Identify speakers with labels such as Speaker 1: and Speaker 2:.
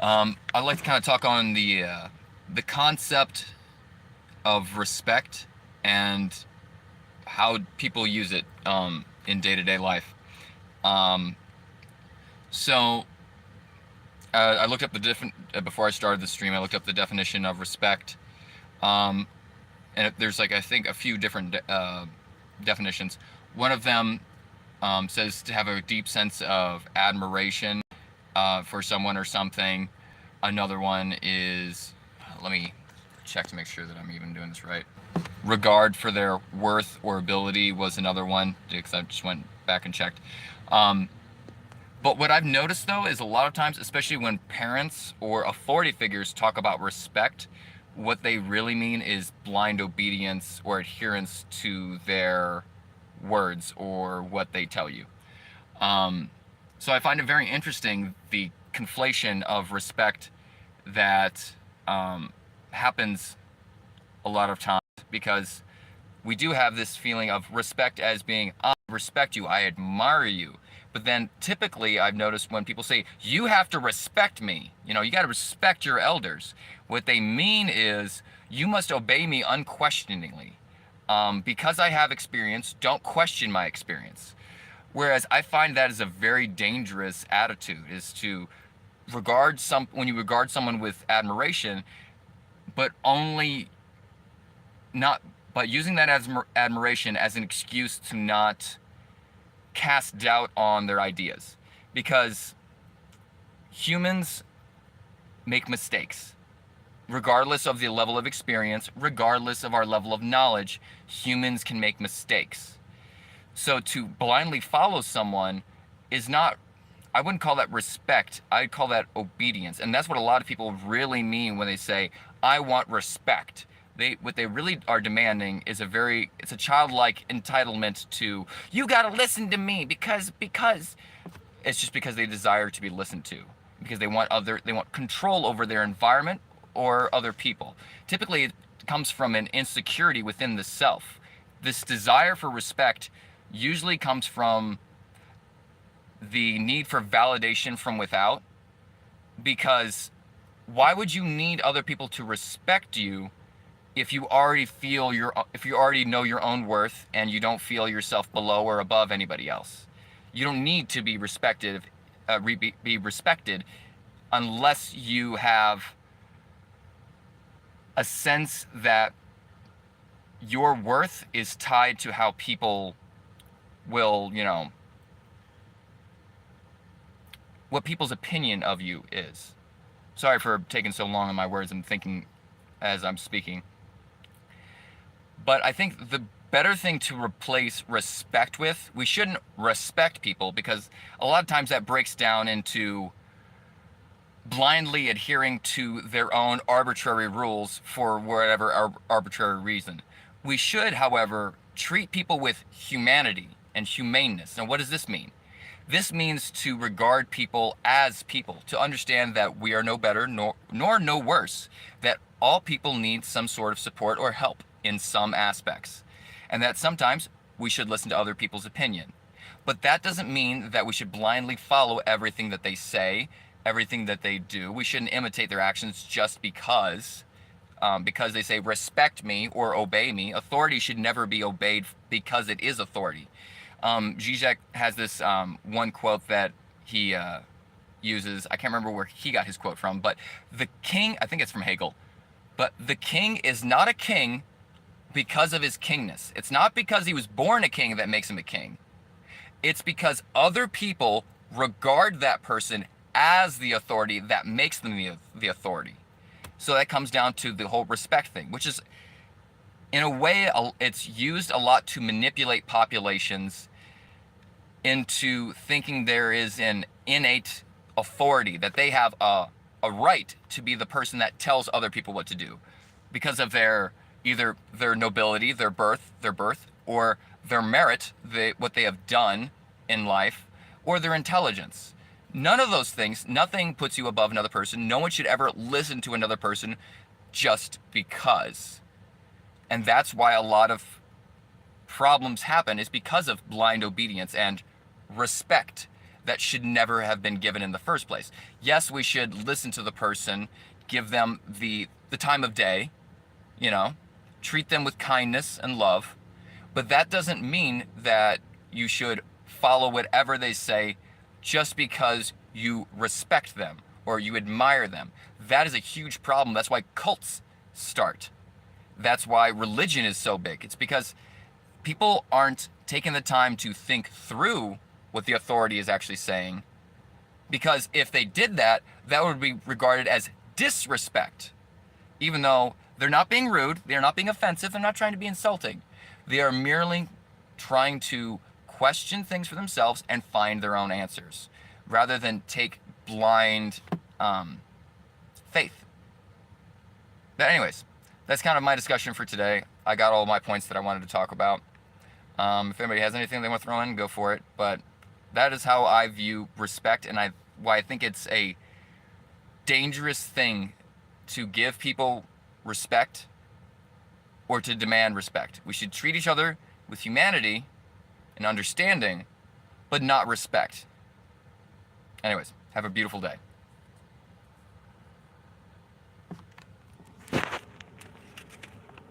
Speaker 1: I'd like to kind of talk on the concept of respect and how people use it in day-to-day life. Um, so I looked up the different before I started the stream. I looked up the definition of respect, um, and there's like I think a few different definitions. One of them says to have a deep sense of admiration for someone or something. Another one is, let me check to make sure that I'm even doing this right. Regard for their worth or ability was another one, because I just went back and checked. Um, but what I've noticed though is a lot of times, especially when parents or authority figures talk about respect, what they really mean is blind obedience or adherence to their words or what they tell you. Um, so I find it very interesting the conflation of respect that happens a lot of times, because we do have this feeling of respect as being, I respect you, I admire you. But then typically I've noticed when people say, you have to respect me, you got to respect your elders. What they mean is, you must obey me unquestioningly. Because I have experience, don't question my experience. Whereas I find that is a very dangerous attitude, is to when you regard someone with admiration, but only not, but using that as admiration as an excuse to not cast doubt on their ideas. Because humans make mistakes. Regardless of the level of experience, regardless of our level of knowledge, humans can make mistakes. So to blindly follow someone is not, I wouldn't call that respect, I'd call that obedience. And that's what a lot of people really mean when they say, I want respect. What they really are demanding is it's a childlike entitlement to, you gotta listen to me because it's just because they desire to be listened to, because they want control over their environment or other people. Typically it comes from an insecurity within the self. This desire for respect usually comes from the need for validation from without, because why would you need other people to respect you if you already know your own worth and you don't feel yourself below or above anybody else? You don't need to be respected unless you have a sense that your worth is tied to how people will, what people's opinion of you is. Sorry for taking so long on my words and thinking as I'm speaking. But I think the better thing to replace respect with, we shouldn't respect people, because a lot of times that breaks down into blindly adhering to their own arbitrary rules for whatever arbitrary reason. We should, however, treat people with humanity and humaneness. Now, what does this mean? This means to regard people as people, to understand that we are no better nor no worse, that all people need some sort of support or help in some aspects, and that sometimes we should listen to other people's opinion. But that doesn't mean that we should blindly follow everything that they say, everything that they do. We shouldn't imitate their actions just because they say respect me or obey me. Authority should never be obeyed because it is authority. Zizek has this one quote that he uses. I can't remember where he got his quote from, but the king, I think it's from Hegel, but the king is not a king because of his kingness. It's not because he was born a king that makes him a king. It's because other people regard that person as the authority that makes them the authority. So that comes down to the whole respect thing, which is, in a way, it's used a lot to manipulate populations into thinking there is an innate authority, that they have a right to be the person that tells other people what to do because of either their nobility, their birth, or their merit, what they have done in life, or their intelligence. None of those things, nothing puts you above another person. No one should ever listen to another person just because. And that's why a lot of problems happen, is because of blind obedience and respect that should never have been given in the first place. Yes, we should listen to the person, give them the time of day, you know, treat them with kindness and love, but that doesn't mean that you should follow whatever they say just because you respect them or you admire them. That is a huge problem. That's why cults start. That's why religion is so big. It's because people aren't taking the time to think through what the authority is actually saying. Because if they did that, that would be regarded as disrespect. Even though they're not being rude, they're not being offensive, they're not trying to be insulting. They are merely trying to question things for themselves and find their own answers, rather than take blind faith. But anyways, that's kind of my discussion for today. I got all my points that I wanted to talk about. If anybody has anything they want to throw in, go for it. But that is how I view respect, and why I think it's a dangerous thing to give people respect or to demand respect. We should treat each other with humanity and understanding, but not respect. Anyways, have a beautiful day.